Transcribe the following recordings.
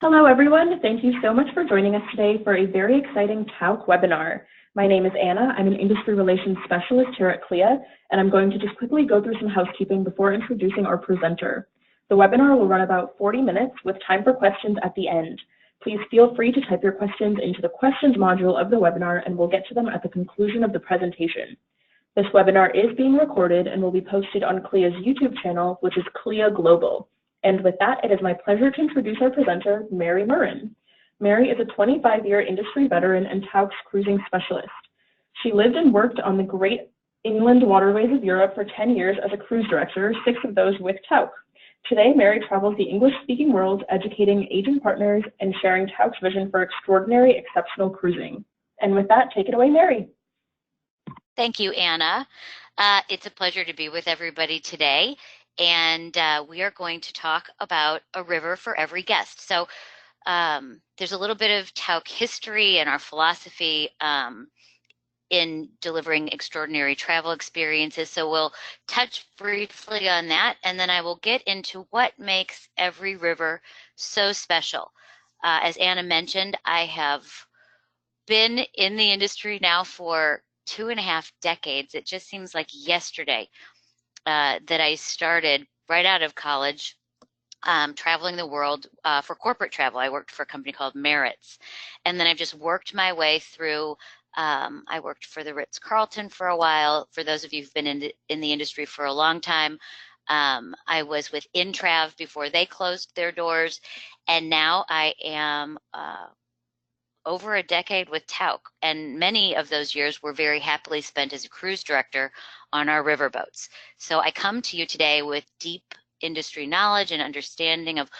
Hello, everyone. Thank you so much for joining us today for a very exciting Tauck webinar. My name is Anna. I'm an industry relations specialist here at CLIA, and I'm going to just quickly go through some housekeeping before introducing our presenter. The webinar will run about 40 minutes with time for questions at the end. Please feel free to type your questions into the questions module of the webinar, and we'll get to them at the conclusion of the presentation. This webinar is being recorded and will be posted on CLIA's YouTube channel, which is CLIA Global. And with that, it is my pleasure to introduce our presenter, Mary Murrin. Mary is a 25-year industry veteran and Tauck Cruising specialist. She lived and worked on the great inland waterways of Europe for 10 years as a cruise director, 6 of those with Tauck. Today, Mary travels the English-speaking world, educating agent partners and sharing Tauck's vision for extraordinary, exceptional cruising. And with that, take it away, Mary. Thank you, Anna. It's a pleasure to be with everybody today. And we are going to talk about a river for every guest. So there's a little bit of Tauck history and our philosophy in delivering extraordinary travel experiences. So we'll touch briefly on that, and then I will get into what makes every river so special. As Anna mentioned, I have been in the industry now for 2.5 decades. It just seems like yesterday that I started right out of college traveling the world for corporate travel. I worked for a company called Meritz, and then I've just worked my way through. I worked for the Ritz-Carlton for a while. For those of you who've been in the industry for a long time, I was with Intrav before they closed their doors, and now I am over a decade with Tauck, and many of those years were very happily spent as a cruise director on our riverboats. So I come to you today with deep industry knowledge and understanding of,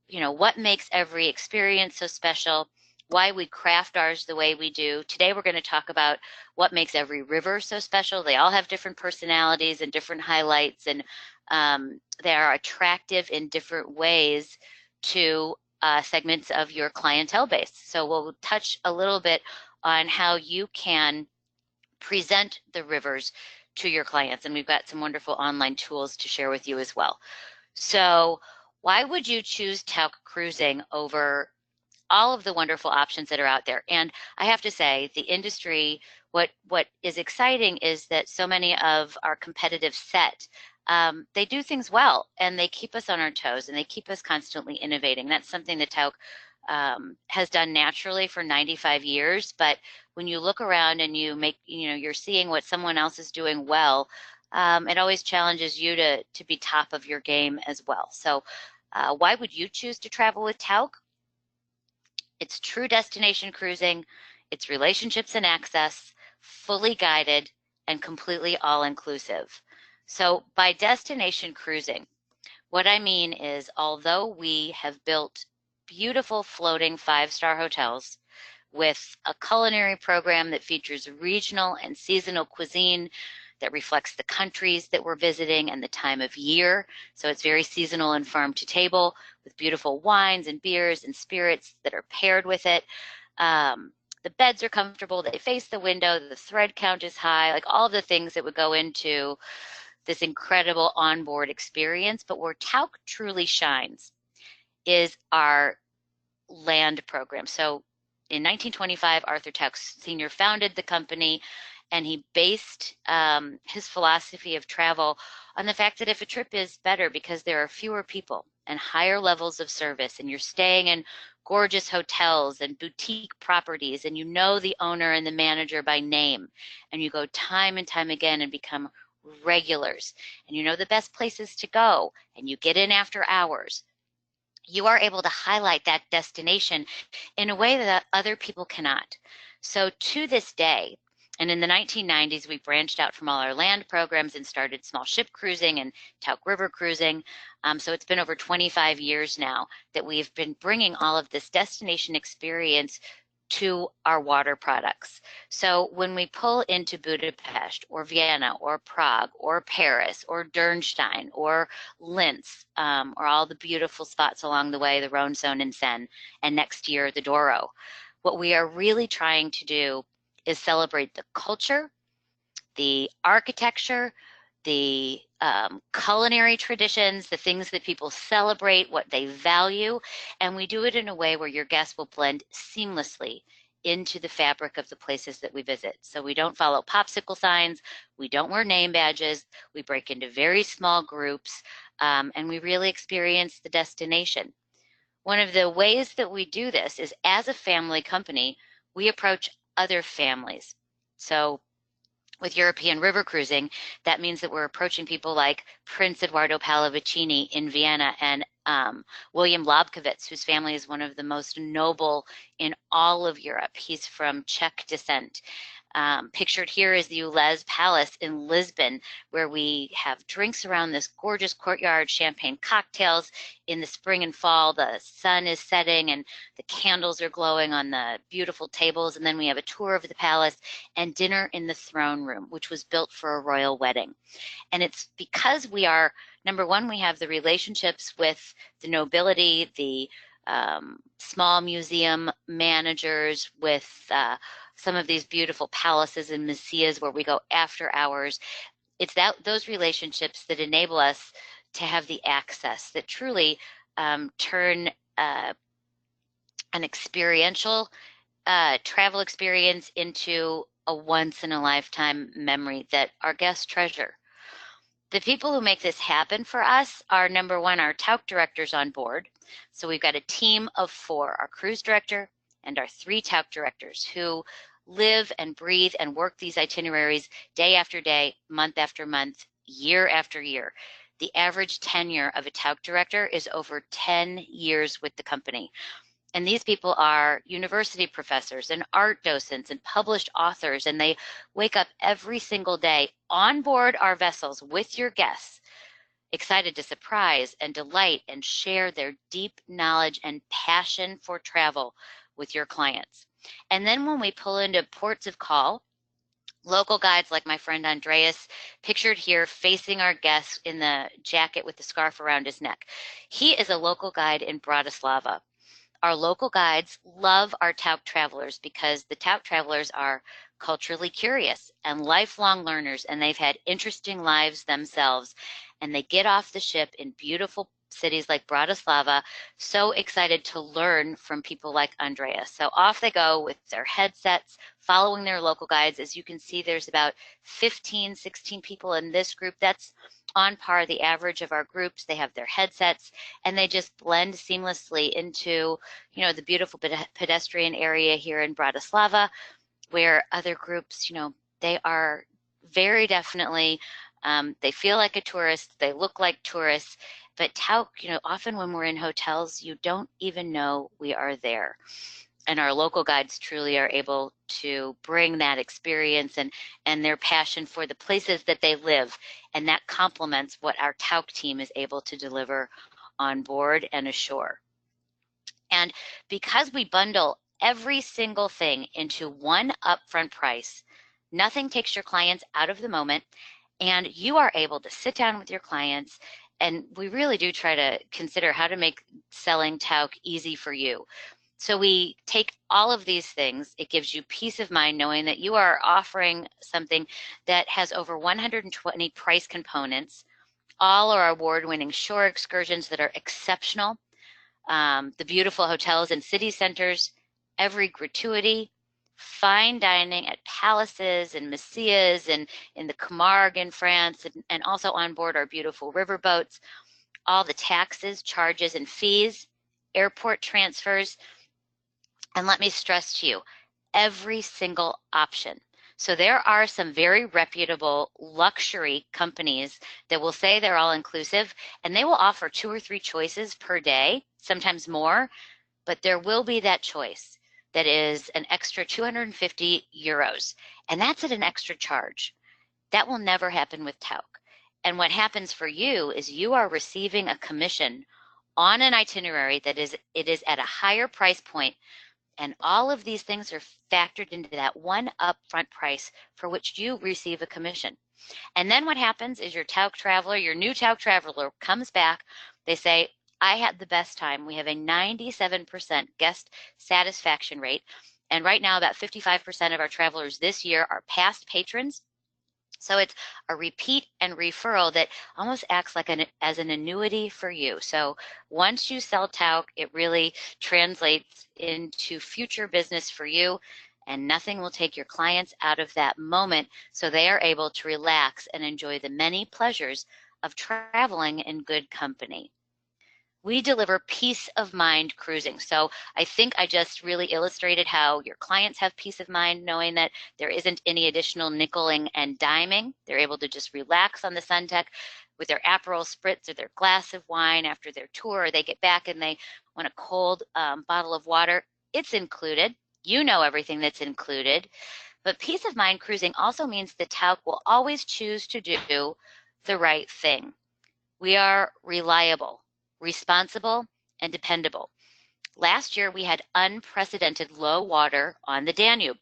what makes every experience so special, why we craft ours the way we do. Today we're going to talk about what makes every river so special. They all have different personalities and different highlights, and they are attractive in different ways to segments of your clientele base. So we'll touch a little bit on how you can present the rivers to your clients, and we've got some wonderful online tools to share with you as well. So why would you choose Tauck Cruising over all of the wonderful options that are out there? And I have to say, the industry, what is exciting is that so many of our competitive set, they do things well, and they keep us on our toes, and they keep us constantly innovating. That's something that Tauck has done naturally for 95 years. But when you look around and you make, you're seeing what someone else is doing well, it always challenges you to be top of your game as well. So why would you choose to travel with Tauck? It's true destination cruising, it's relationships and access, fully guided, and completely all-inclusive. So by destination cruising, what I mean is, although we have built beautiful floating 5-star hotels with a culinary program that features regional and seasonal cuisine that reflects the countries that we're visiting and the time of year. So it's very seasonal and farm to table with beautiful wines and beers and spirits that are paired with it. The beds are comfortable, they face the window, the thread count is high, like all of the things that would go into this incredible onboard experience. But where Tauck truly shines is our land program. So in 1925, Arthur Tauck Sr. founded the company, and he based his philosophy of travel on the fact that if a trip is better because there are fewer people and higher levels of service, and you're staying in gorgeous hotels and boutique properties, and you know the owner and the manager by name, and you go time and time again and become regulars, and you know the best places to go, and you get in after hours, you are able to highlight that destination in a way that other people cannot. So to this day, and in the 1990s, we branched out from all our land programs and started small ship cruising and Tauck River cruising. So it's been over 25 years now that we've been bringing all of this destination experience to our water products. So when we pull into Budapest or Vienna or Prague or Paris or Dürnstein or Linz, or all the beautiful spots along the way, the Rhone Zone and Seine, and next year the Douro, what we are really trying to do is celebrate the culture, the architecture, the culinary traditions, the things that people celebrate, what they value, and we do it in a way where your guests will blend seamlessly into the fabric of the places that we visit. So we don't follow popsicle signs, we don't wear name badges, we break into very small groups, and we really experience the destination. One of the ways that we do this is as a family company, we approach other families. So with European river cruising, that means that we're approaching people like Prince Eduardo Pallavicini in Vienna and William Lobkowitz, whose family is one of the most noble in all of Europe. He's from Czech descent. Pictured here is the Ulez Palace in Lisbon, where we have drinks around this gorgeous courtyard, champagne cocktails in the spring and fall. The sun is setting and the candles are glowing on the beautiful tables. And then we have a tour of the palace and dinner in the throne room, which was built for a royal wedding. And it's because we are, number one, we have the relationships with the nobility, the small museum managers, with some of these beautiful palaces and messias where we go after hours. It's those relationships that enable us to have the access that truly turn an experiential travel experience into a once-in-a-lifetime memory that our guests treasure. The people who make this happen for us are, number one, our Tauck directors on board. So we've got a team of 4, our cruise director and our 3 Tauck directors who live and breathe and work these itineraries day after day, month after month, year after year. The average tenure of a Tauck director is over 10 years with the company. And these people are university professors and art docents and published authors, and they wake up every single day on board our vessels with your guests, excited to surprise and delight and share their deep knowledge and passion for travel with your clients. And then when we pull into ports of call, local guides like my friend Andreas, pictured here facing our guests in the jacket with the scarf around his neck. He is a local guide in Bratislava. Our local guides love our Tauck travelers because the Tauck travelers are culturally curious and lifelong learners, and they've had interesting lives themselves. And they get off the ship in beautiful cities like Bratislava, so excited to learn from people like Andreas. So off they go with their headsets, following their local guides. As you can see, there's about 15, 16 people in this group. That's on par the average of our groups. They have their headsets and they just blend seamlessly into, the beautiful pedestrian area here in Bratislava, where other groups, they are very definitely, they feel like a tourist, they look like tourists, but Tauck, often when we're in hotels, you don't even know we are there. And our local guides truly are able to bring that experience and their passion for the places that they live. And that complements what our Tauck team is able to deliver on board and ashore. And because we bundle every single thing into one upfront price, nothing takes your clients out of the moment, and you are able to sit down with your clients. And we really do try to consider how to make selling Tauck easy for you. So we take all of these things. It gives you peace of mind knowing that you are offering something that has over 120 price components. All are award-winning shore excursions that are exceptional. The beautiful hotels and city centers, every gratuity, fine dining at palaces and messias and in the Camargue in France, and also on board our beautiful river boats, all the taxes, charges, and fees, airport transfers. And let me stress to you, every single option. So there are some very reputable luxury companies that will say they're all inclusive, and they will offer 2 or 3 choices per day, sometimes more, but there will be that choice that is an extra 250 euros, and that's at an extra charge. That will never happen with Tauck. And what happens for you is you are receiving a commission on an itinerary that it is at a higher price point. And all of these things are factored into that one upfront price for which you receive a commission. And then what happens is your Tauck traveler, your new Tauck traveler comes back. They say, I had the best time. We have a 97% guest satisfaction rate. And right now, about 55% of our travelers this year are past patrons. So it's a repeat and referral that almost acts like as an annuity for you. So once you sell Tauck, it really translates into future business for you, and nothing will take your clients out of that moment, so they are able to relax and enjoy the many pleasures of traveling in good company. We deliver peace of mind cruising. So I think I just really illustrated how your clients have peace of mind knowing that there isn't any additional nickeling and diming. They're able to just relax on the sun deck with their Aperol spritz or their glass of wine after their tour, or they get back and they want a cold bottle of water. It's included. You know everything that's included. But peace of mind cruising also means that Tauck will always choose to do the right thing. We are reliable, responsible, and dependable. Last year, we had unprecedented low water on the Danube.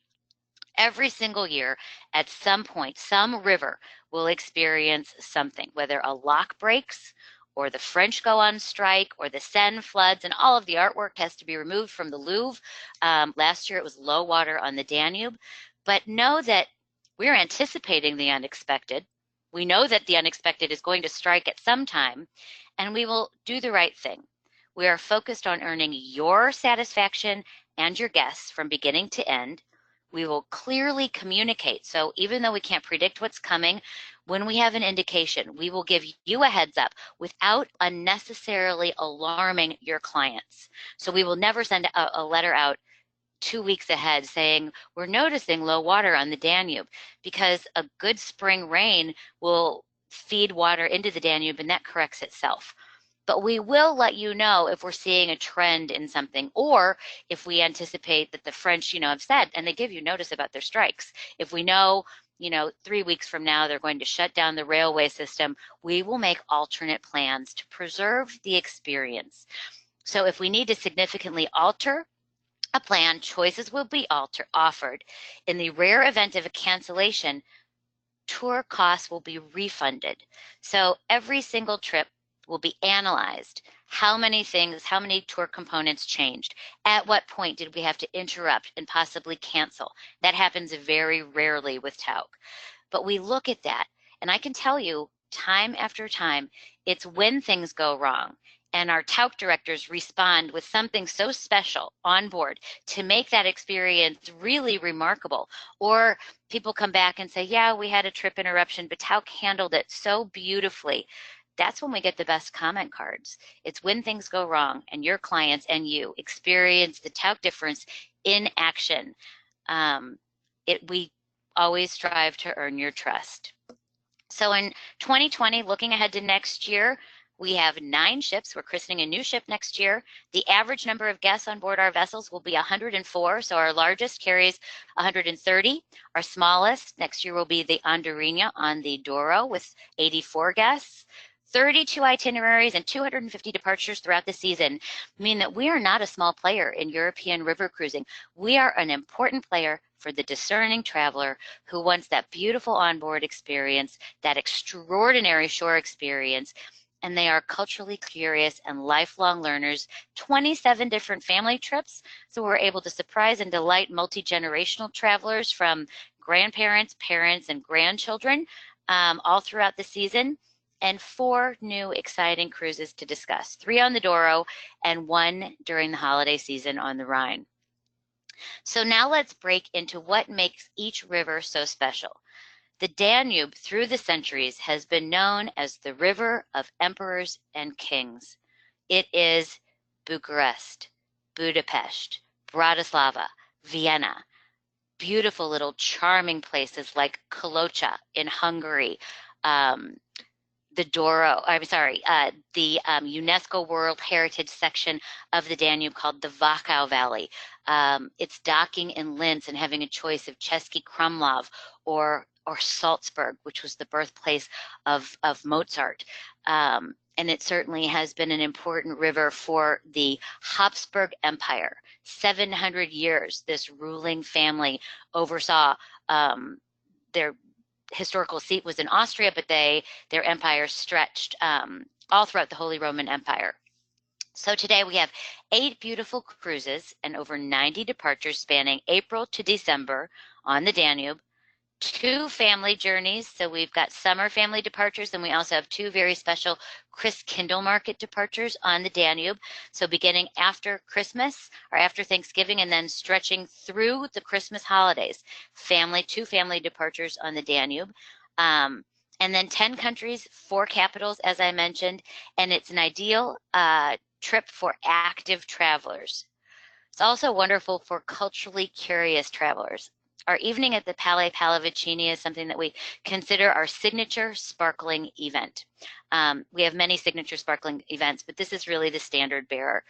Every single year, at some point, some river will experience something, whether a lock breaks, or the French go on strike, or the Seine floods, and all of the artwork has to be removed from the Louvre. Last year, it was low water on the Danube. But know that we're anticipating the unexpected. We know that the unexpected is going to strike at some time, and we will do the right thing. We are focused on earning your satisfaction and your guests from beginning to end. We will clearly communicate. So even though we can't predict what's coming, when we have an indication, we will give you a heads up without unnecessarily alarming your clients. So we will never send a letter out 2 weeks ahead saying, we're noticing low water on the Danube, because a good spring rain will feed water into the Danube and that corrects itself. But we will let you know if we're seeing a trend in something, or if we anticipate that the French, have said, and they give you notice about their strikes. If we know, 3 weeks from now they're going to shut down the railway system, we will make alternate plans to preserve the experience. So if we need to significantly alter a plan, choices will be offered. In the rare event of a cancellation, tour costs will be refunded. So every single trip will be analyzed. How many tour components changed? At what point did we have to interrupt and possibly cancel? That happens very rarely with Tauck. But we look at that, and I can tell you time after time, it's when things go wrong and our Tauck directors respond with something so special on board to make that experience really remarkable. Or people come back and say, yeah, we had a trip interruption, but Tauck handled it so beautifully. That's when we get the best comment cards. It's when things go wrong and your clients and you experience the Tauck difference in action. We always strive to earn your trust. So in 2020, looking ahead to next year, we have 9 ships. We're christening a new ship next year. The average number of guests on board our vessels will be 104. So our largest carries 130. Our smallest next year will be the Andorinha on the Douro with 84 guests. 32 itineraries and 250 departures throughout the season mean that we are not a small player in European river cruising. We are an important player for the discerning traveler who wants that beautiful onboard experience, that extraordinary shore experience, and they are culturally curious and lifelong learners. 27 different family trips, so we're able to surprise and delight multi-generational travelers from grandparents, parents, and grandchildren all throughout the season. And 4 new exciting cruises to discuss, 3 on the Douro and 1 during the holiday season on the Rhine. So now let's break into what makes each river so special. The Danube through the centuries has been known as the river of emperors and kings. It is Bucharest, Budapest, Bratislava, Vienna, beautiful little charming places like Kolocha in Hungary, the UNESCO World Heritage section of the Danube called the Wachau Valley. It's docking in Linz and having a choice of Český Krumlov or Salzburg, which was the birthplace of Mozart. And it certainly has been an important river for the Habsburg Empire. 700 years, this ruling family oversaw their historical seat was in Austria, but their empire stretched all throughout the Holy Roman Empire. So today we have 8 beautiful cruises and over 90 departures spanning April to December on the Danube. 2 family journeys. So we've got summer family departures, and we also have 2 very special Christkindl market departures on the Danube. So beginning after Christmas or after Thanksgiving and then stretching through the Christmas holidays, 2 family departures on the Danube. And then 10 countries, 4 capitals, as I mentioned, and it's an ideal trip for active travelers. It's also wonderful for culturally curious travelers. Our evening at the Palais Pallavicini is something that we consider our signature sparkling event. We have many signature sparkling events, but this is really the standard bearer.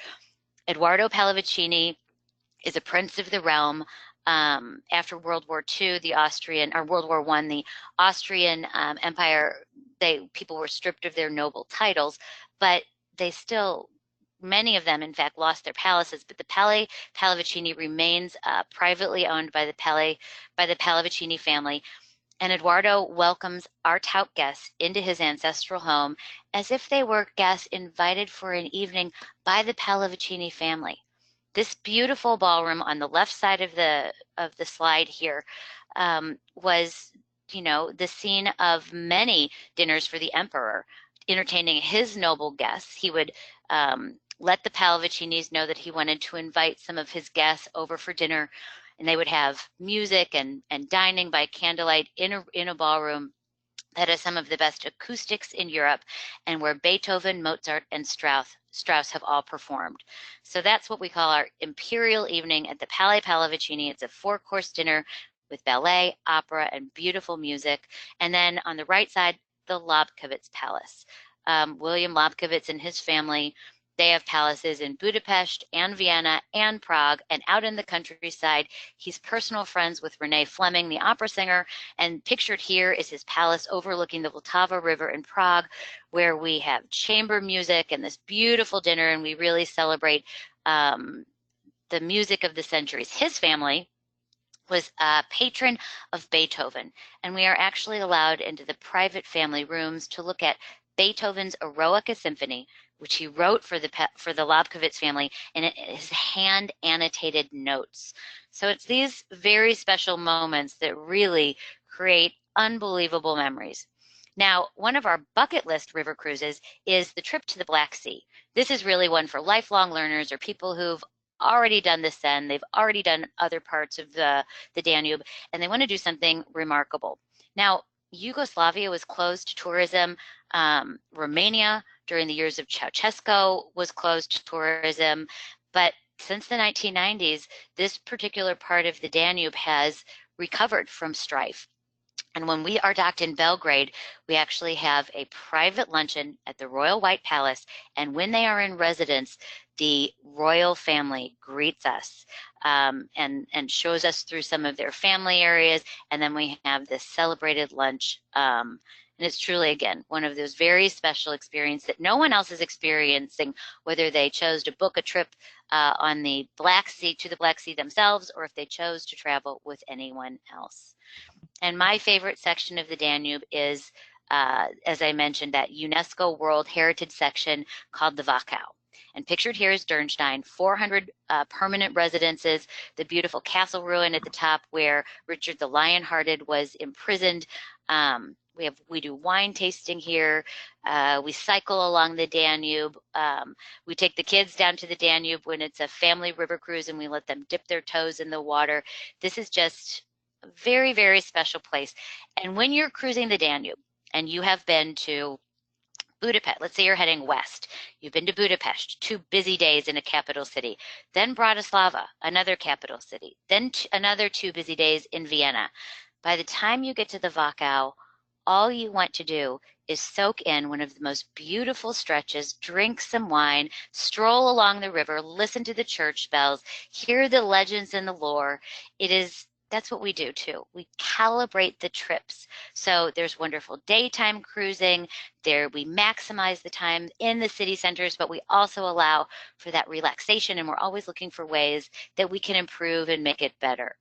Edoardo Pallavicini is a prince of the realm. After World War II, World War I, the Austrian Empire, people were stripped of their noble titles, but they still, many of them, in fact, lost their palaces, but the Palais Pallavicini remains privately owned by the Pallavicini family. And Edoardo welcomes our Tauck guests into his ancestral home as if they were guests invited for an evening by the Pallavicini family. This beautiful ballroom on the left side of the slide here was, the scene of many dinners for the emperor, entertaining his noble guests. He would let the Pallavicinis know that he wanted to invite some of his guests over for dinner, and they would have music and dining by candlelight in a ballroom that has some of the best acoustics in Europe, and where Beethoven, Mozart, and Strauss have all performed. So that's what we call our imperial evening at the Palais Pallavicini. It's a 4-course dinner with ballet, opera, and beautiful music. And then on the right side, the Lobkowitz Palace. William Lobkowitz and his family, they have palaces in Budapest and Vienna and Prague, and out in the countryside, he's personal friends with Renee Fleming, the opera singer, and pictured here is his palace overlooking the Vltava River in Prague, where we have chamber music and this beautiful dinner, and we really celebrate the music of the centuries. His family was a patron of Beethoven, and we are actually allowed into the private family rooms to look at Beethoven's Eroica Symphony, which he wrote for the Lobkowitz family, and his hand annotated notes. So it's these very special moments that really create unbelievable memories. Now, one of our bucket list river cruises is the trip to the Black Sea. This is really one for lifelong learners or people who've already done the Seine, they've already done other parts of the Danube, and they want to do something remarkable. Now, Yugoslavia was closed to tourism. Romania, during the years of Ceausescu, was closed to tourism. But since the 1990s, this particular part of the Danube has recovered from strife. And when we are docked in Belgrade, we actually have a private luncheon at the Royal White Palace. And when they are in residence, the royal family greets us and shows us through some of their family areas. And then we have this celebrated lunch. And it's truly, again, one of those very special experiences that no one else is experiencing, whether they chose to book a trip on the Black Sea to the Black Sea themselves, or if they chose to travel with anyone else. And my favorite section of the Danube is, as I mentioned, that UNESCO World Heritage section called the Wachau. And pictured here is Dürnstein, 400 permanent residences, the beautiful castle ruin at the top where Richard the Lionhearted was imprisoned. We do wine tasting here. We cycle along the Danube. We take the kids down to the Danube when it's a family river cruise, and we let them dip their toes in the water. This is just a very, very special place. And when you're cruising the Danube and you have been to Budapest, let's say you're heading west, you've been to Budapest, 2 busy days in a capital city, then Bratislava, another capital city, then another 2 busy days in Vienna. By the time you get to the Wachau, all you want to do is soak in one of the most beautiful stretches, drink some wine, stroll along the river, listen to the church bells, hear the legends and the lore. That's what we do too. We calibrate the trips. So there's wonderful daytime cruising. We maximize the time in the city centers, but we also allow for that relaxation, and we're always looking for ways that we can improve and make it better.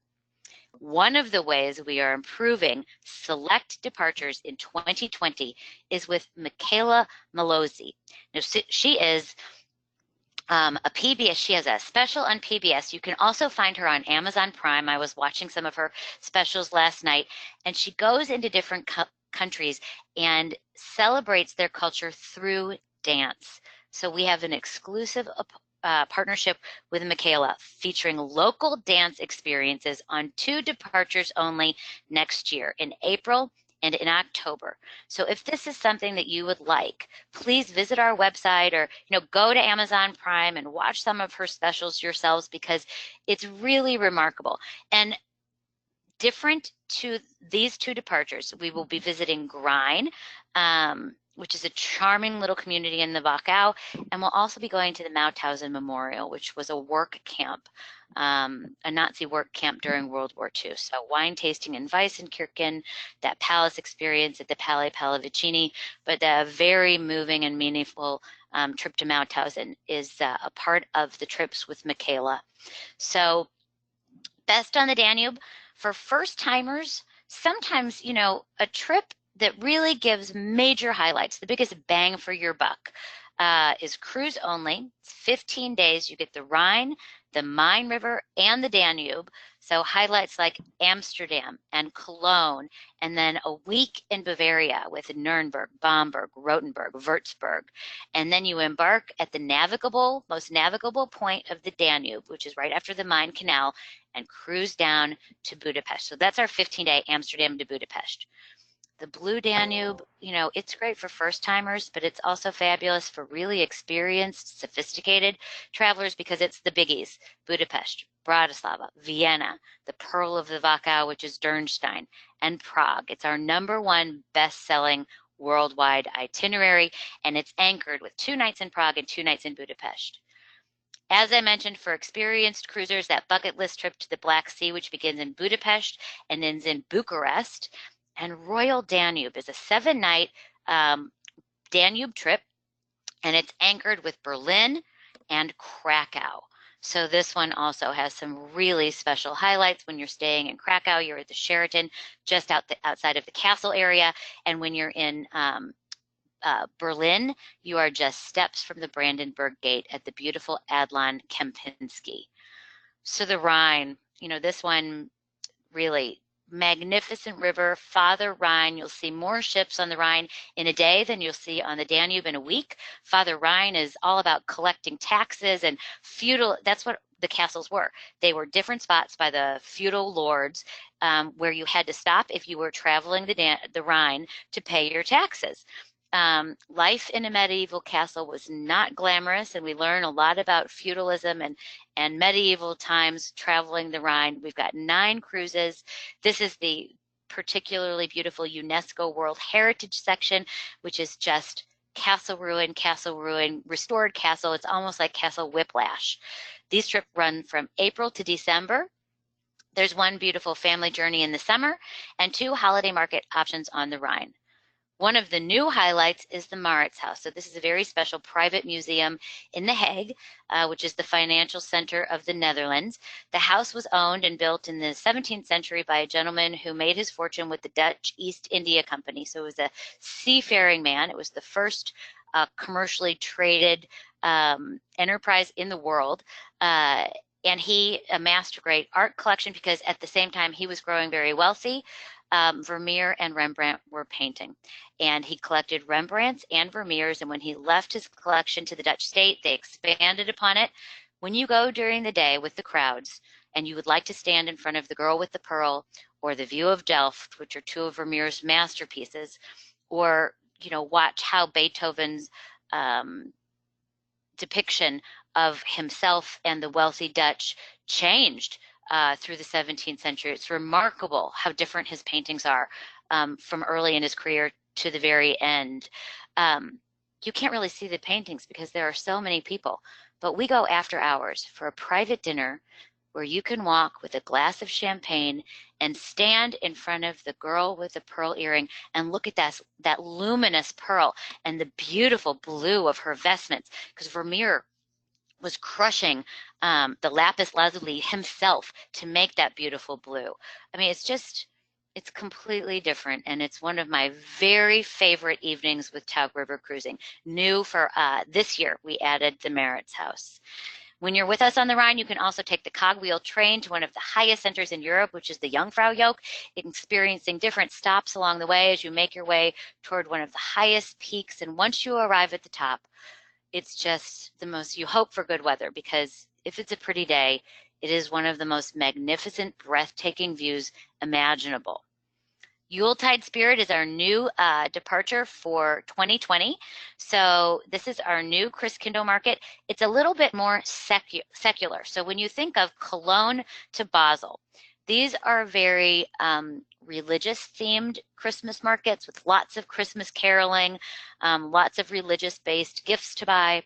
One of the ways we are improving select departures in 2020 is with Michaela Malozzi. Now, she is a PBS. She has a special on PBS. You can also find her on Amazon Prime. I was watching some of her specials last night, and she goes into different countries and celebrates their culture through dance. So we have an exclusive partnership with Michaela featuring local dance experiences on 2 departures only next year in April and in October. So if this is something that you would like, please visit our website or go to Amazon Prime and watch some of her specials yourselves, because it's really remarkable. And different to these 2 departures, we will be visiting Grine, which is a charming little community in the Wachau, and we'll also be going to the Mauthausen Memorial, which was a work camp, a Nazi work camp during World War II. So wine tasting in Weissenkirchen, that palace experience at the Palais Pallavicini, but a very moving and meaningful trip to Mauthausen is a part of the trips with Michaela. So Best on the Danube for first timers, sometimes, a trip that really gives major highlights, the biggest bang for your buck, is cruise only. It's 15 days. You get the Rhine, the Main River, and the Danube. So highlights like Amsterdam and Cologne, and then a week in Bavaria with Nuremberg, Bamberg, Rothenburg, Würzburg. And then you embark at the most navigable point of the Danube, which is right after the Main Canal, and cruise down to Budapest. So that's our 15-day Amsterdam to Budapest. The Blue Danube, it's great for first timers, but it's also fabulous for really experienced, sophisticated travelers because it's the biggies: Budapest, Bratislava, Vienna, the Pearl of the Wachau, which is Dürnstein, and Prague. It's our #1 best-selling worldwide itinerary, and it's anchored with 2 nights in Prague and 2 nights in Budapest. As I mentioned, for experienced cruisers, that bucket list trip to the Black Sea, which begins in Budapest and ends in Bucharest. And Royal Danube is a 7-night Danube trip, and it's anchored with Berlin and Krakow. So this one also has some really special highlights. When you're staying in Krakow, you're at the Sheraton just outside of the castle area. And when you're in Berlin, you are just steps from the Brandenburg Gate at the beautiful Adlon Kempinski. So the Rhine, this one really magnificent river, Father Rhine. You'll see more ships on the Rhine in a day than you'll see on the Danube in a week. Father Rhine is all about collecting taxes and feudal. That's what the castles were. They were different spots by the feudal lords where you had to stop if you were traveling the Rhine to pay your taxes. Life in a medieval castle was not glamorous, and we learn a lot about feudalism and medieval times traveling the Rhine. We've got 9 cruises. This is the particularly beautiful UNESCO World Heritage section, which is just castle ruin, restored castle. It's almost like Castle Whiplash. These trips run from April to December. There's 1 beautiful family journey in the summer and 2 holiday market options on the Rhine. One of the new highlights is the Mauritshuis. So this is a very special private museum in The Hague, which is the financial center of the Netherlands. The house was owned and built in the 17th century by a gentleman who made his fortune with the Dutch East India Company. So it was a seafaring man. It was the first commercially traded enterprise in the world. And he amassed a great art collection because at the same time he was growing very wealthy. Vermeer and Rembrandt were painting, and he collected Rembrandts and Vermeers, and when he left his collection to the Dutch state, they expanded upon it. When you go during the day with the crowds and you would like to stand in front of the Girl with the Pearl or the View of Delft, which are 2 of Vermeer's masterpieces, or watch how Beethoven's depiction of himself and the wealthy Dutch changed through the 17th century. It's remarkable how different his paintings are from early in his career to the very end. You can't really see the paintings because there are so many people, but we go after hours for a private dinner where you can walk with a glass of champagne and stand in front of the Girl with the Pearl earring and look at that luminous pearl and the beautiful blue of her vestments, because Vermeer was crushing the lapis lazuli himself to make that beautiful blue. I mean, it's just It's completely different, and it's one of my very favorite evenings with Tauck River Cruising. New for this year, we added the Merritt's house. When you're with us on the Rhine, you can also take the cogwheel train to one of the highest centers in Europe, which is the Jungfrau Joch, experiencing different stops along the way as you make your way toward one of the highest peaks. And once you arrive at the top, it's just the most, you hope for good weather, because if it's a pretty day, it is one of the most magnificent, breathtaking views imaginable. Yuletide Spirit is our new departure for 2020. So this is our new Christkindl market. It's a little bit more secular. So when you think of Cologne to Basel, these are very religious themed Christmas markets with lots of Christmas caroling, lots of religious based gifts to buy.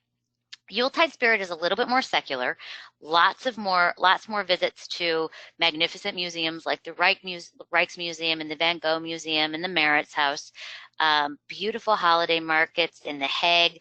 Yuletide Spirit is a little bit more secular, lots more visits to magnificent museums like the Rijksmuseum and the Van Gogh Museum and the Maritz House, beautiful holiday markets in The Hague,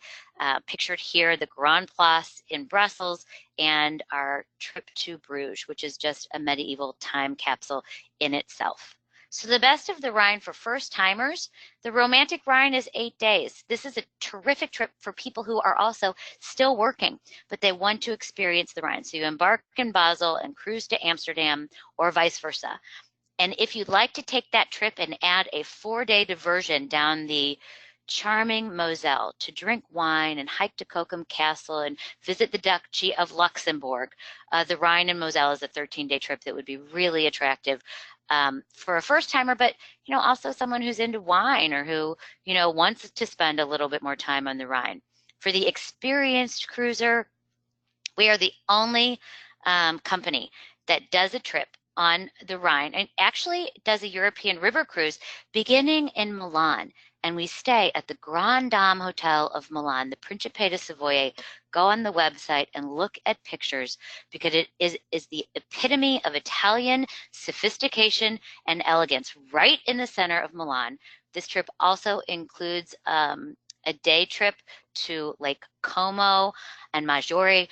pictured here, the Grand Place in Brussels, and our trip to Bruges, which is just a medieval time capsule in itself. So the best of the Rhine for first timers, the romantic Rhine is 8 days. This is a terrific trip for people who are also still working, but they want to experience the Rhine. So you embark in Basel and cruise to Amsterdam, or vice versa. And if you'd like to take that trip and add a 4-day diversion down the charming Moselle to drink wine and hike to Cochem Castle and visit the Duchy of Luxembourg, the Rhine and Moselle is a 13-day trip that would be really attractive for a first timer, but also someone who's into wine or who wants to spend a little bit more time on the Rhine. For the experienced cruiser, we are the only company that does a trip on the Rhine and actually does a European river cruise beginning in Milan. And we stay at the Grand Dame Hotel of Milan, the Principe di Savoia. Go on the website and look at pictures, because it is the epitome of Italian sophistication and elegance right in the center of Milan. This trip also includes a day trip to Lake Como and Maggiore.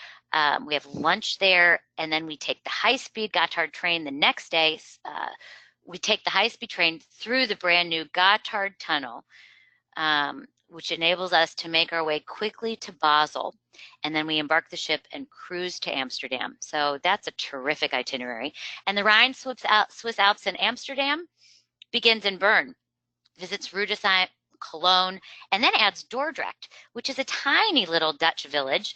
We have lunch there, and then we take the high-speed Gotthard train the next day. We take the high-speed train through the brand new Gotthard Tunnel, which enables us to make our way quickly to Basel. And then we embark the ship and cruise to Amsterdam. So that's a terrific itinerary. And the Rhine Swiss Alps in Amsterdam begins in Bern, visits Rudesheim, Cologne, and then adds Dordrecht, which is a tiny little Dutch village.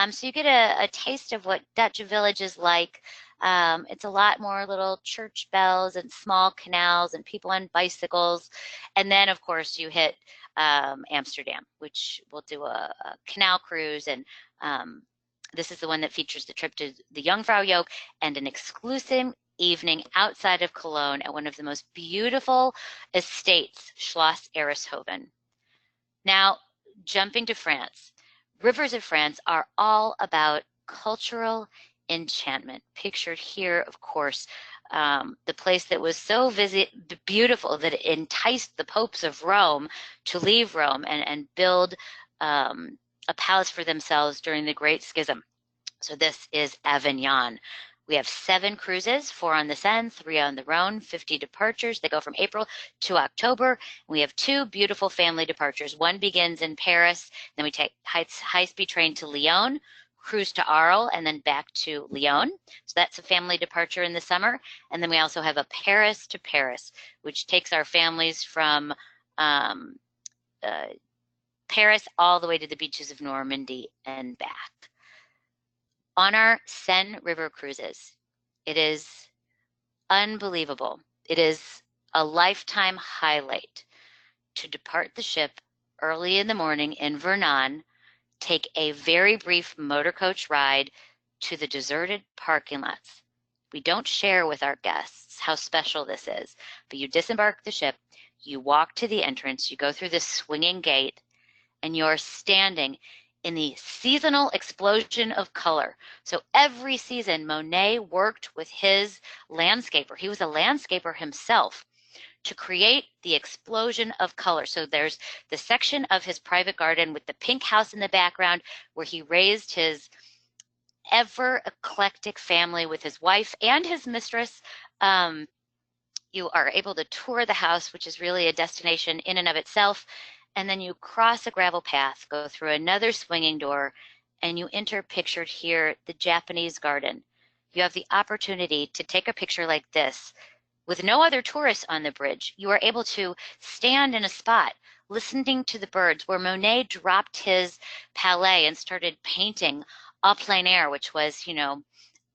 So you get a taste of what Dutch village is like. It's a lot more little church bells and small canals and people on bicycles. And then, of course, you hit Amsterdam, which will do a canal cruise. And this is the one that features the trip to the Jungfrau Joch and an exclusive evening outside of Cologne at one of the most beautiful estates, Schloss Ereshoven. Now, jumping to France. Rivers of France are all about cultural enchantment. Pictured here, of course, the place that was so beautiful that it enticed the popes of Rome to leave Rome and build a palace for themselves during the Great Schism. So this is Avignon. We have 7 cruises, 4 on the Seine, 3 on the Rhone, 50 departures. They go from April to October. We have 2 beautiful family departures. One begins in Paris, then we take high-speed train to Lyon, cruise to Arles, and then back to Lyon. So that's a family departure in the summer. And then we also have a Paris to Paris, which takes our families from Paris all the way to the beaches of Normandy and back. On our Seine River cruises, it is unbelievable. It is a lifetime highlight to depart the ship early in the morning in Vernon, take a very brief motor coach ride to the deserted parking lots. We don't share with our guests how special this is, but you disembark the ship, you walk to the entrance, you go through this swinging gate, and you're standing in the seasonal explosion of color. So every season, Monet worked with his landscaper. He was a landscaper himself to create the explosion of color. So there's the section of his private garden with the pink house in the background where he raised his ever eclectic family with his wife and his mistress, You are able to tour the house, which is really a destination in and of itself. And then you cross a gravel path, go through another swinging door, and you enter, pictured here, the Japanese garden. You have the opportunity to take a picture like this with no other tourists on the bridge. You are able to stand in a spot listening to the birds, where Monet dropped his palette and started painting en plein air, which was,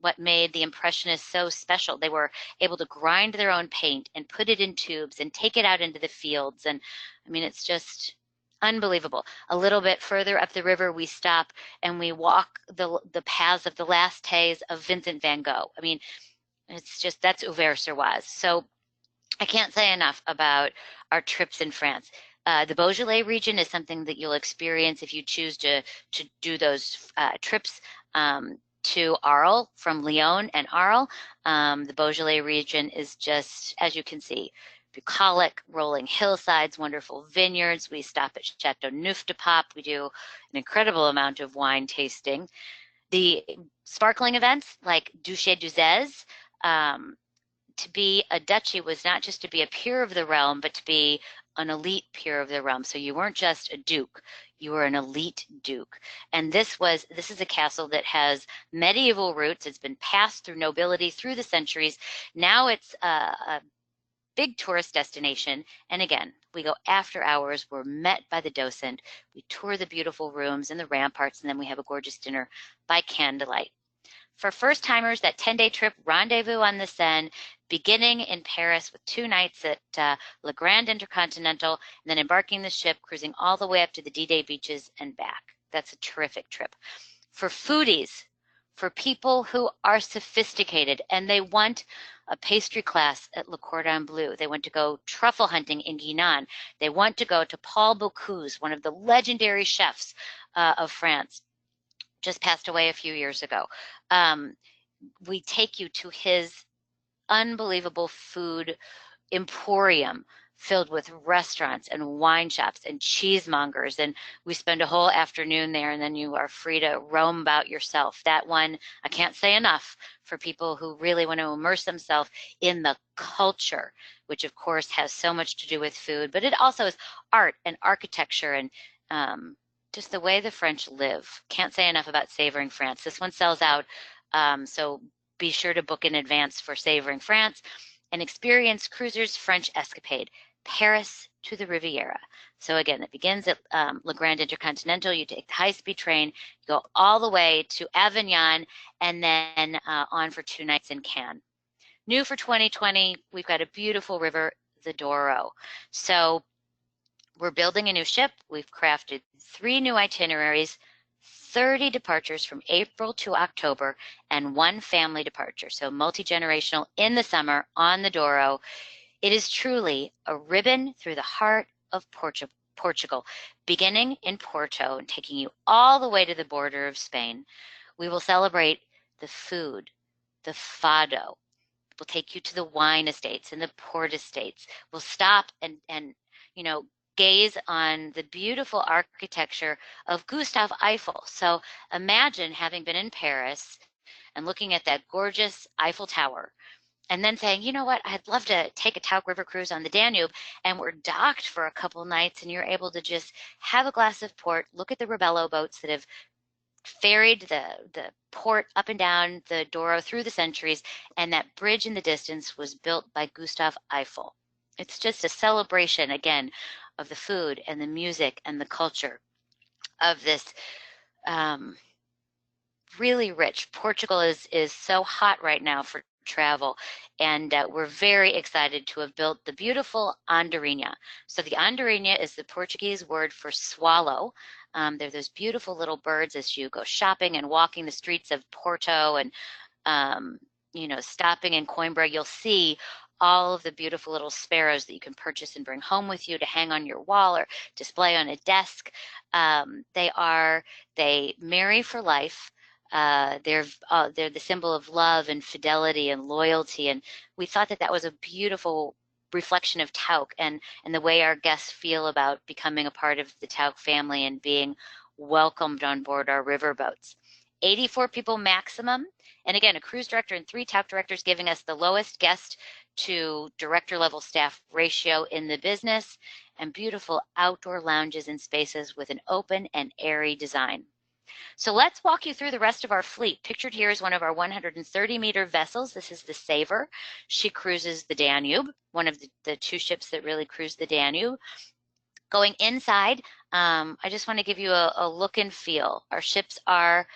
what made the Impressionists so special. They were able to grind their own paint and put it in tubes and take it out into the fields. And I mean, it's just unbelievable. A little bit further up the river, we stop and we walk the paths of the last days of Vincent van Gogh. I mean, it's just, that's Auvers-sur-Oise. So I can't say enough about our trips in France. The Beaujolais region is something that you'll experience if you choose to do those trips to Arles, from Lyon and Arles. The Beaujolais region is just, as you can see, bucolic, rolling hillsides, wonderful vineyards. We stop at Chateau Neuf de Pape. We do an incredible amount of wine tasting. The sparkling events like Duché d'Uzès, to be a duchy was not just to be a peer of the realm, but to be an elite peer of the realm. So you weren't just a duke, you were an elite duke. And this is a castle that has medieval roots. It's been passed through nobility through the centuries. Now it's a big tourist destination. And again, we go after hours. We're met by the docent. We tour the beautiful rooms and the ramparts, and then we have a gorgeous dinner by candlelight. For first-timers, that 10-day trip, rendezvous on the Seine, beginning in Paris with 2 nights at Le Grand Intercontinental, and then embarking the ship, cruising all the way up to the D-Day beaches and back. That's a terrific trip. For foodies, for people who are sophisticated and they want a pastry class at Le Cordon Bleu, they want to go truffle hunting in Guinan, they want to go to Paul Bocuse, one of the legendary chefs of France, just passed away a few years ago. We take you to his unbelievable food emporium filled with restaurants and wine shops and cheesemongers, and we spend a whole afternoon there, and then you are free to roam about yourself. That one, I can't say enough for people who really want to immerse themselves in the culture, which of course has so much to do with food, but it also is art and architecture and just the way the French live. Can't say enough about Savoring France. This one sells out, so be sure to book in advance for Savoring France. An experienced cruiser's French escapade, Paris to the Riviera. So again, it begins at Le Grand Intercontinental. You take the high-speed train, you go all the way to Avignon, and then on for 2 nights in Cannes. New for 2020, we've got a beautiful river, the Douro. So we're building a new ship. We've crafted 3 new itineraries, 30 departures from April to October, and 1 family departure. So multi-generational in the summer on the Douro. It is truly a ribbon through the heart of Portugal, beginning in Porto and taking you all the way to the border of Spain. We will celebrate the food, the fado. We'll take you to the wine estates and the port estates. We'll stop and gaze on the beautiful architecture of Gustave Eiffel. So imagine having been in Paris and looking at that gorgeous Eiffel Tower and then saying, you know what, I'd love to take a Tauck River cruise on the Danube, and we're docked for a couple nights and you're able to just have a glass of port, look at the Rebello boats that have ferried the port up and down the Douro through the centuries, and that bridge in the distance was built by Gustave Eiffel. It's just a celebration, again, of the food and the music and the culture of this really rich. Portugal is so hot right now for travel, and we're very excited to have built the beautiful andorinha. So the andorinha is the Portuguese word for swallow. They're those beautiful little birds as you go shopping and walking the streets of Porto and stopping in Coimbra. You'll see all of the beautiful little sparrows that you can purchase and bring home with you to hang on your wall or display on a desk. They marry for life. They're the symbol of love and fidelity and loyalty, and we thought that was a beautiful reflection of Tauck and the way our guests feel about becoming a part of the Tauck family and being welcomed on board our riverboats. 84 people maximum. And again, a cruise director and 3 Tauck directors giving us the lowest guest to director level staff ratio in the business, and beautiful outdoor lounges and spaces with an open and airy design. So let's walk you through the rest of our fleet. Pictured here is one of our 130-meter vessels. This is the Saver. She cruises the Danube, one of the 2 ships that really cruise the Danube. Going inside, I just want to give you a look and feel. Our ships are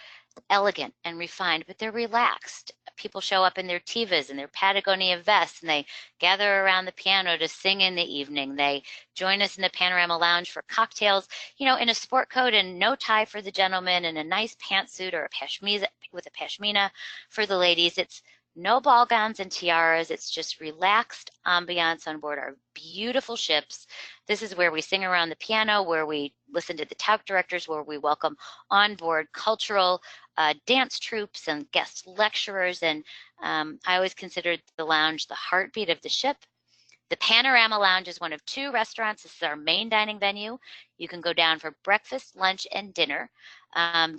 elegant and refined, but they're relaxed. People show up in their Tevas and their Patagonia vests, and they gather around the piano to sing in the evening. They join us in the Panorama Lounge for cocktails, you know, in a sport coat and no tie for the gentlemen, and a nice pantsuit or a pashmina with a pashmina for the ladies. It's no ball gowns and tiaras. It's just relaxed ambiance on board our beautiful ships. This is where we sing around the piano, where we listen to the Tauck directors, where we welcome on board cultural dance troupes and guest lecturers. And I always considered the lounge the heartbeat of the ship. The Panorama Lounge is one of 2 restaurants. This is our main dining venue. You can go down for breakfast, lunch, and dinner.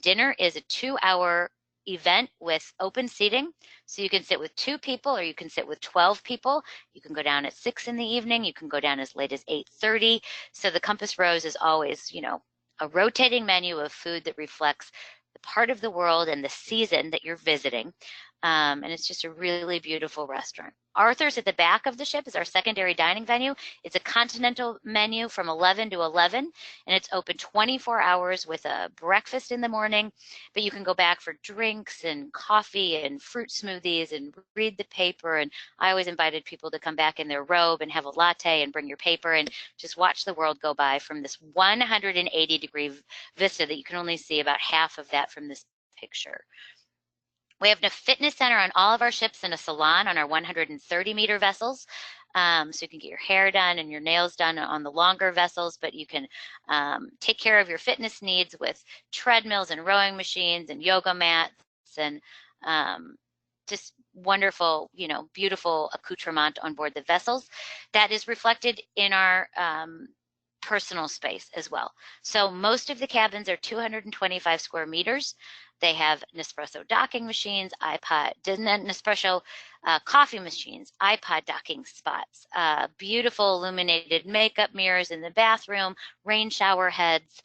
Dinner is a 2-hour event with open seating. So you can sit with 2 people or you can sit with 12 people. You can go down at 6 in the evening. You can go down as late as 8:30. So the Compass Rose is always, you know, a rotating menu of food that reflects the part of the world and the season that you're visiting. And it's just a really beautiful restaurant. Arthur's at the back of the ship is our secondary dining venue. It's a continental menu from 11 to 11, and it's open 24 hours with a breakfast in the morning, but you can go back for drinks and coffee and fruit smoothies and read the paper. And I always invited people to come back in their robe and have a latte and bring your paper and just watch the world go by from this 180-degree vista that you can only see about half of that from this picture. We have a fitness center on all of our ships and a salon on our 130-meter vessels. So you can get your hair done and your nails done on the longer vessels, but you can take care of your fitness needs with treadmills and rowing machines and yoga mats and just wonderful, you know, beautiful accoutrement on board the vessels. That is reflected in our personal space as well. So most of the cabins are 225 square meters. They have Nespresso docking machines, Nespresso coffee machines, iPod docking spots, beautiful illuminated makeup mirrors in the bathroom, rain shower heads,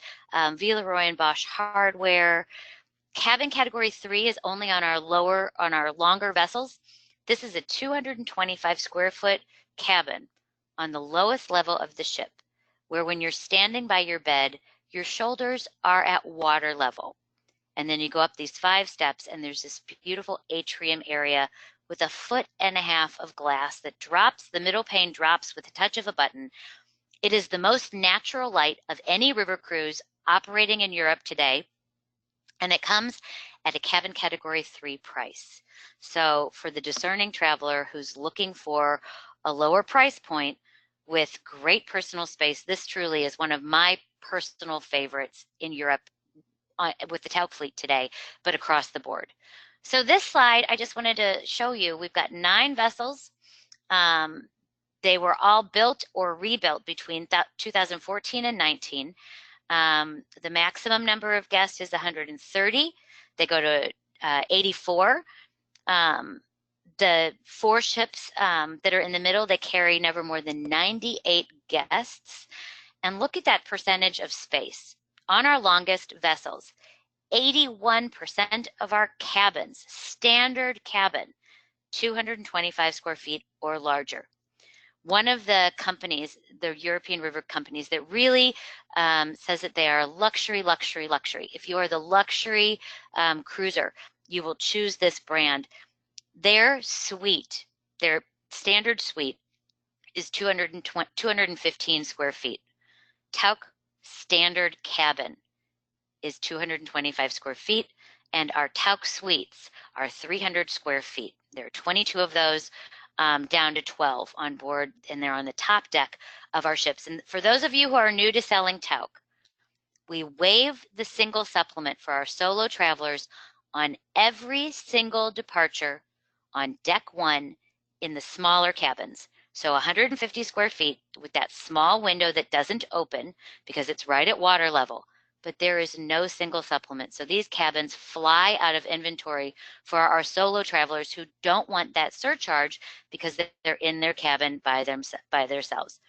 Villeroy and Bosch hardware. Cabin category 3 is only on our longer vessels. This is a 225 square foot cabin on the lowest level of the ship, where when you're standing by your bed, your shoulders are at water level. And then you go up these 5 steps and there's this beautiful atrium area with 1.5 feet of glass that drops, the middle pane drops with the touch of a button. It is the most natural light of any river cruise operating in Europe today. And it comes at a cabin category 3 price. So for the discerning traveler who's looking for a lower price point with great personal space, this truly is one of my personal favorites in Europe with the Tauck fleet today, but across the board. So this slide, I just wanted to show you, we've got 9 vessels. They were all built or rebuilt between 2014 and 19. The maximum number of guests is 130. They go to 84. The 4 ships that are in the middle, they carry never more than 98 guests. And look at that percentage of space. On our longest vessels, 81% of our cabins, standard cabin, 225 square feet or larger. One of the companies, the European river companies, that really says that they are luxury, luxury, luxury. If you are the luxury cruiser, you will choose this brand. Their suite, their standard suite, is 215 square feet. Tauck standard cabin is 225 square feet, and our Tauck suites are 300 square feet. There are 22 of those, down to 12 on board, and they're on the top deck of our ships. And for those of you who are new to selling Tauck, we waive the single supplement for our solo travelers on every single departure on deck 1 in the smaller cabins. So 150 square feet with that small window that doesn't open because it's right at water level. but there is no single supplement. So these cabins fly out of inventory for our solo travelers who don't want that surcharge because they're in their cabin by themselves.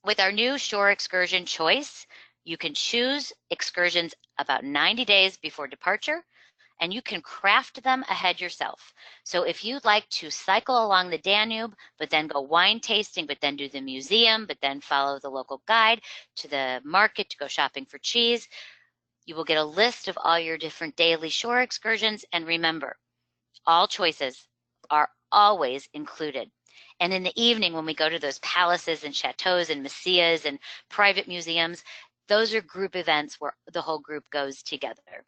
With our new shore excursion choice, you can choose excursions about 90 days before departure, and you can craft them ahead yourself. So if you'd like to cycle along the Danube, but then go wine tasting, but then do the museum, but then follow the local guide to the market to go shopping for cheese, you will get a list of all your different daily shore excursions. And remember, all choices are always included. And in the evening, when we go to those palaces and chateaus and messias and private museums, those are group events where the whole group goes together.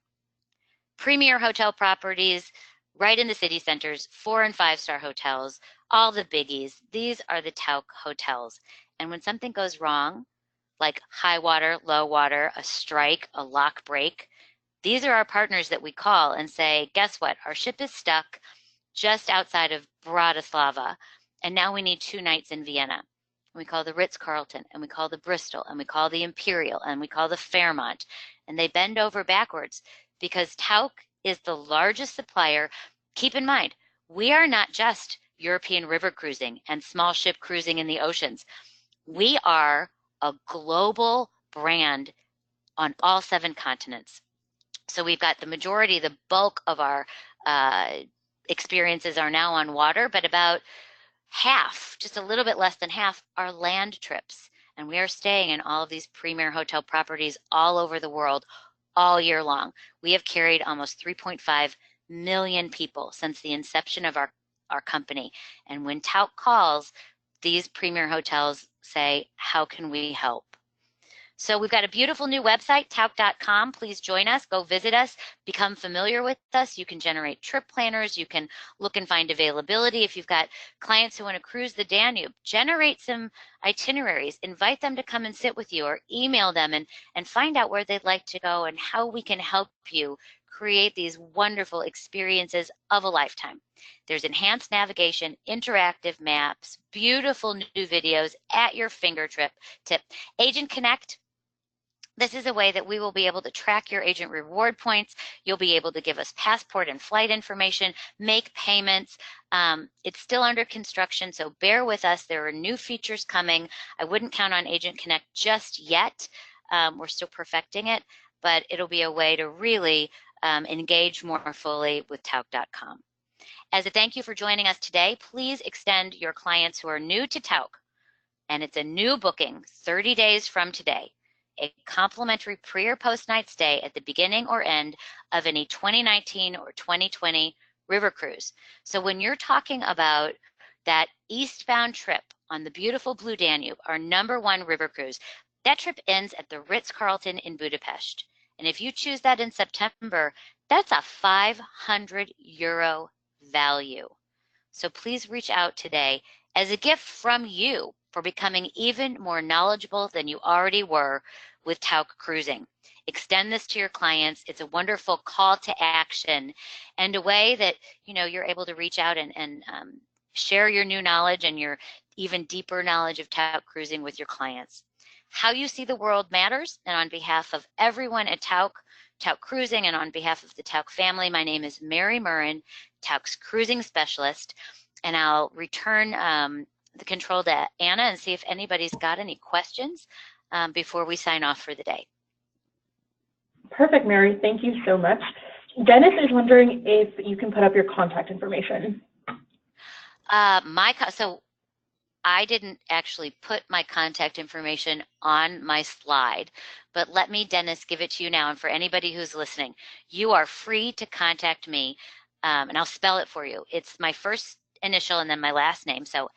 Premier hotel properties right in the city centers, 4- and 5-star hotels, all the biggies. These are the Tauck hotels. And when something goes wrong, like high water, low water, a strike, a lock break, these are our partners that we call and say, guess what? Our ship is stuck just outside of Bratislava, and now we need 2 nights in Vienna. And we call the Ritz-Carlton, and we call the Bristol, and we call the Imperial, and we call the Fairmont. And they bend over backwards because Tauck is the largest supplier. Keep in mind, we are not just European river cruising and small ship cruising in the oceans. We are a global brand on all 7 continents. So we've got the majority, the bulk of our experiences are now on water, but about half, just a little bit less than half, are land trips. And we are staying in all of these premier hotel properties all over the world all year long. We have carried almost 3.5 million people since the inception of our company. And when Tauck calls, these premier hotels say, how can we help? So we've got a beautiful new website, tauck.com. Please join us, go visit us, become familiar with us. You can generate trip planners. You can look and find availability. If you've got clients who want to cruise the Danube, generate some itineraries, invite them to come and sit with you, or email them and find out where they'd like to go and how we can help you create these wonderful experiences of a lifetime. There's enhanced navigation, interactive maps, beautiful new videos at your fingertip. Agent Connect. This is a way that we will be able to track your agent reward points. You'll be able to give us passport and flight information, make payments. It's still under construction, so bear with us. There are new features coming. I wouldn't count on Agent Connect just yet. We're still perfecting it, but it'll be a way to really engage more fully with Tauck.com. As a thank you for joining us today, please extend your clients who are new to Tauck, and it's a new booking 30 days from today, a complimentary pre or post night stay at the beginning or end of any 2019 or 2020 river cruise. So when you're talking about that eastbound trip on the beautiful Blue Danube, our #1 river cruise, that trip ends at the Ritz-Carlton in Budapest. And if you choose that in September, that's a €500 value. So please reach out today as a gift from you for becoming even more knowledgeable than you already were with Tauck Cruising. Extend this to your clients. It's a wonderful call to action and a way that you're able to reach out and share your new knowledge and your even deeper knowledge of Tauck Cruising with your clients. How you see the world matters, and on behalf of everyone at Tauck Cruising, and on behalf of the Tauck family, my name is Mary Murrin, Tauck's cruising specialist, and I'll return the control to Anna and see if anybody's got any questions before we sign off for the day. Perfect, Mary. Thank you so much. Dennis is wondering if you can put up your contact information. So I didn't actually put my contact information on my slide, but let me, Dennis, give it to you now. And for anybody who's listening, you are free to contact me, and I'll spell it for you. It's my first initial and then my last name. So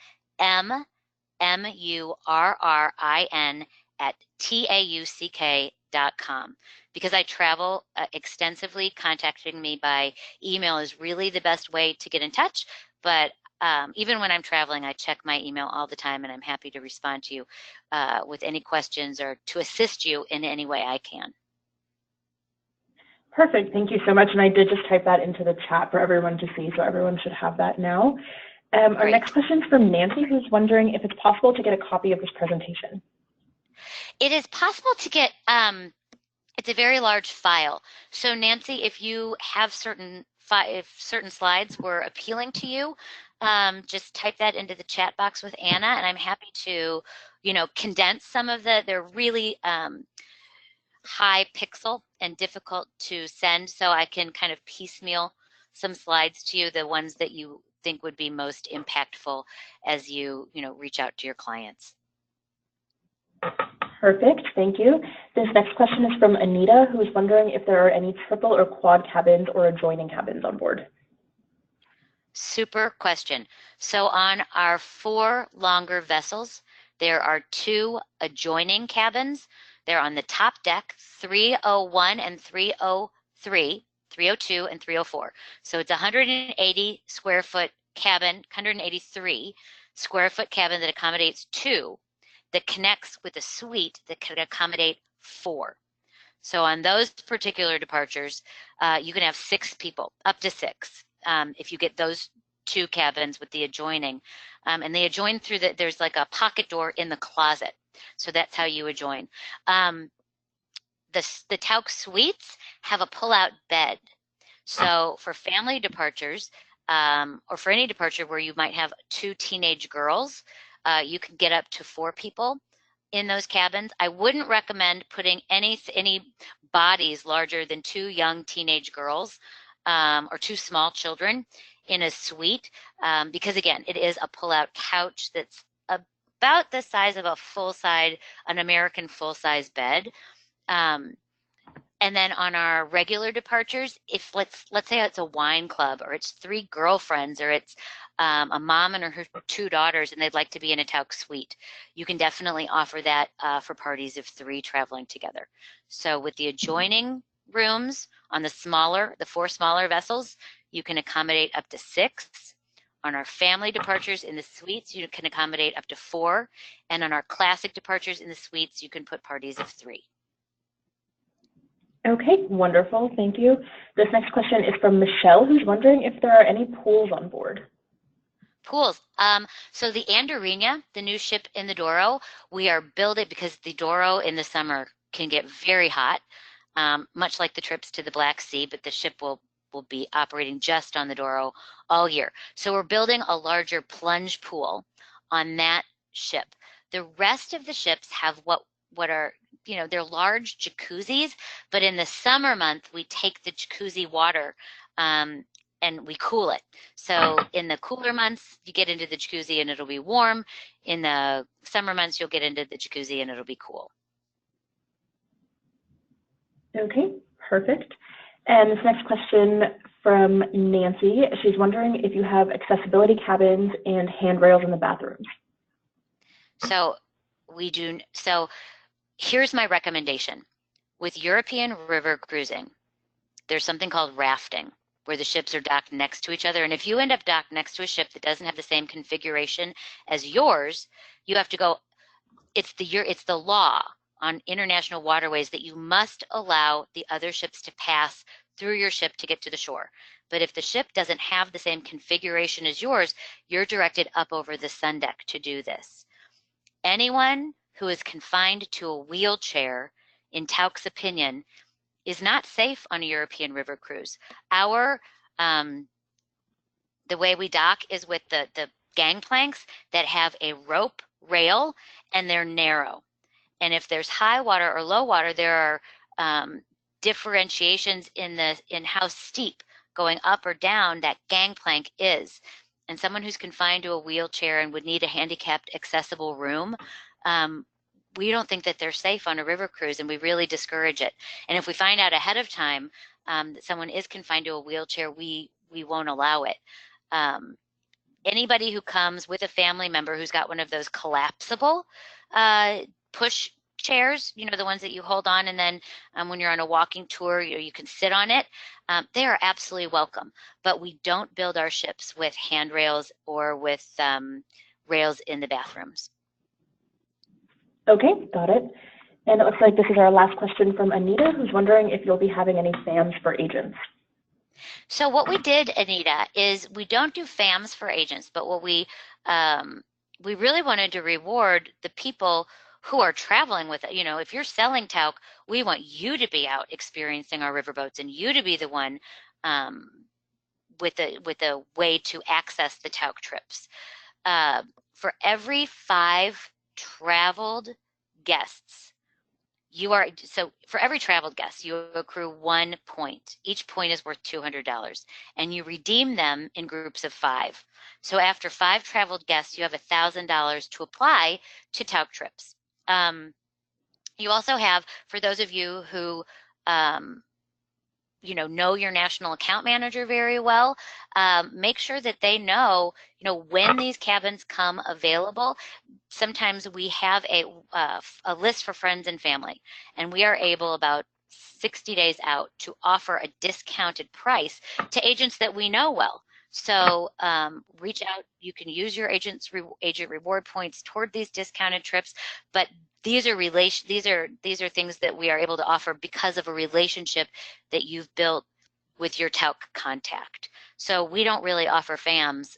MURRIN@TAUCK.com. Because I travel extensively, contacting me by email is really the best way to get in touch. But even when I'm traveling, I check my email all the time, and I'm happy to respond to you with any questions or to assist you in any way I can. Perfect. Thank you so much. And I did just type that into the chat for everyone to see, so everyone should have that now. Our next question is from Nancy, who's wondering if it's possible to get a copy of this presentation. It is possible to get, It's a very large file. So Nancy, if you have if certain slides were appealing to you, just type that into the chat box with Anna, and I'm happy to, condense some of they're really high pixel and difficult to send, so I can kind of piecemeal some slides to you, the ones that you think would be most impactful as you, reach out to your clients. Perfect, thank you. This next question is from Anita, who is wondering if there are any triple or quad cabins or adjoining cabins on board. Super question. So on our 4 longer vessels, there are 2 adjoining cabins. They're on the top deck, 301 and 303, 302 and 304. So it's 180 square foot cabin, 183 square foot cabin that accommodates 2, that connects with a suite that can accommodate 4. So on those particular departures, you can have 6 people, up to 6, if you get those 2 cabins with the adjoining. And they adjoin through there's like a pocket door in the closet. So that's how you adjoin. The Tauck suites have a pull-out bed. So for family departures, or for any departure where you might have 2 teenage girls, you can get up to 4 people in those cabins. I wouldn't recommend putting any bodies larger than 2 young teenage girls or 2 small children in a suite, because again, it is a pull-out couch that's about the size of an American full-size bed. And then on our regular departures, if let's say it's a wine club, or it's 3 girlfriends, or it's a mom and her 2 daughters, and they'd like to be in a Tauck suite, you can definitely offer that for parties of 3 traveling together. So with the adjoining rooms on the 4 smaller vessels, you can accommodate up to 6. On our family departures in the suites, you can accommodate up to 4. And on our classic departures in the suites, you can put parties of 3. Okay, wonderful, thank you. This next question is from Michelle, who's wondering if there are any pools on board. Pools. So the Andorinha, the new ship in the Douro, we are building, because the Douro in the summer can get very hot, much like the trips to the Black Sea, but the ship will be operating just on the Douro all year. So we're building a larger plunge pool on that ship. The rest of the ships have what are, they're large jacuzzis, but in the summer month, we take the jacuzzi water and we cool it. So in the cooler months, you get into the jacuzzi and it'll be warm. In the summer months, you'll get into the jacuzzi and it'll be cool. Okay, perfect. And this next question from Nancy, she's wondering if you have accessibility cabins and handrails in the bathrooms. So we do. So here's my recommendation. With European river cruising, there's something called rafting, where the ships are docked next to each other. And if you end up docked next to a ship that doesn't have the same configuration as yours, you have to go, it's the law on international waterways that you must allow the other ships to pass through your ship to get to the shore. But if the ship doesn't have the same configuration as yours, you're directed up over the sun deck to do this. Anyone who is confined to a wheelchair, in Tauck's opinion, is not safe on a European river cruise. The way we dock is with the gangplanks that have a rope rail, and they're narrow. And if there's high water or low water, there are differentiations in how steep going up or down that gangplank is. And someone who's confined to a wheelchair and would need a handicapped accessible room, we don't think that they're safe on a river cruise, and we really discourage it. And if we find out ahead of time that someone is confined to a wheelchair, we won't allow it. Anybody who comes with a family member who's got one of those collapsible push chairs, the ones that you hold on, and then when you're on a walking tour, you can sit on it, they are absolutely welcome. But we don't build our ships with handrails or with rails in the bathrooms. Okay, got it. And it looks like this is our last question from Anita, who's wondering if you'll be having any FAMs for agents. So what we did, Anita, is we don't do FAMs for agents, but what we really wanted to reward the people who are traveling with it. You know, if you're selling Tauck, we want you to be out experiencing our riverboats and you to be the one with a way to access the Tauck trips. For every 5 traveled guests, for every traveled guest, you accrue 1 point. Each point is worth $200, and you redeem them in groups of 5. So after 5 traveled guests, you have $1,000 to apply to Tauck trips. You also have, for those of you who know your national account manager very well, make sure that they know, when these cabins come available. Sometimes we have a list for friends and family, and we are able about 60 days out to offer a discounted price to agents that we know well. So reach out. You can use your agent reward points toward these discounted trips, but these are things that we are able to offer because of a relationship that you've built with your Tauck contact. So we don't really offer FAMs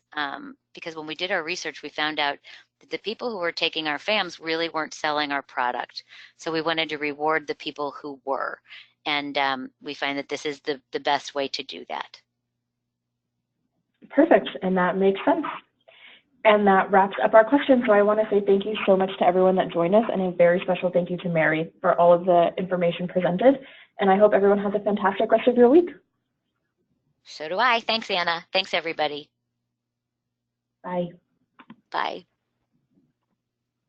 because when we did our research, we found out that the people who were taking our FAMs really weren't selling our product. So we wanted to reward the people who were. And we find that this is the best way to do that. Perfect, and that makes sense. And that wraps up our questions. So I want to say thank you so much to everyone that joined us, and a very special thank you to Mary for all of the information presented. And I hope everyone has a fantastic rest of your week. So do I. Thanks, Anna. Thanks, everybody. Bye. Bye.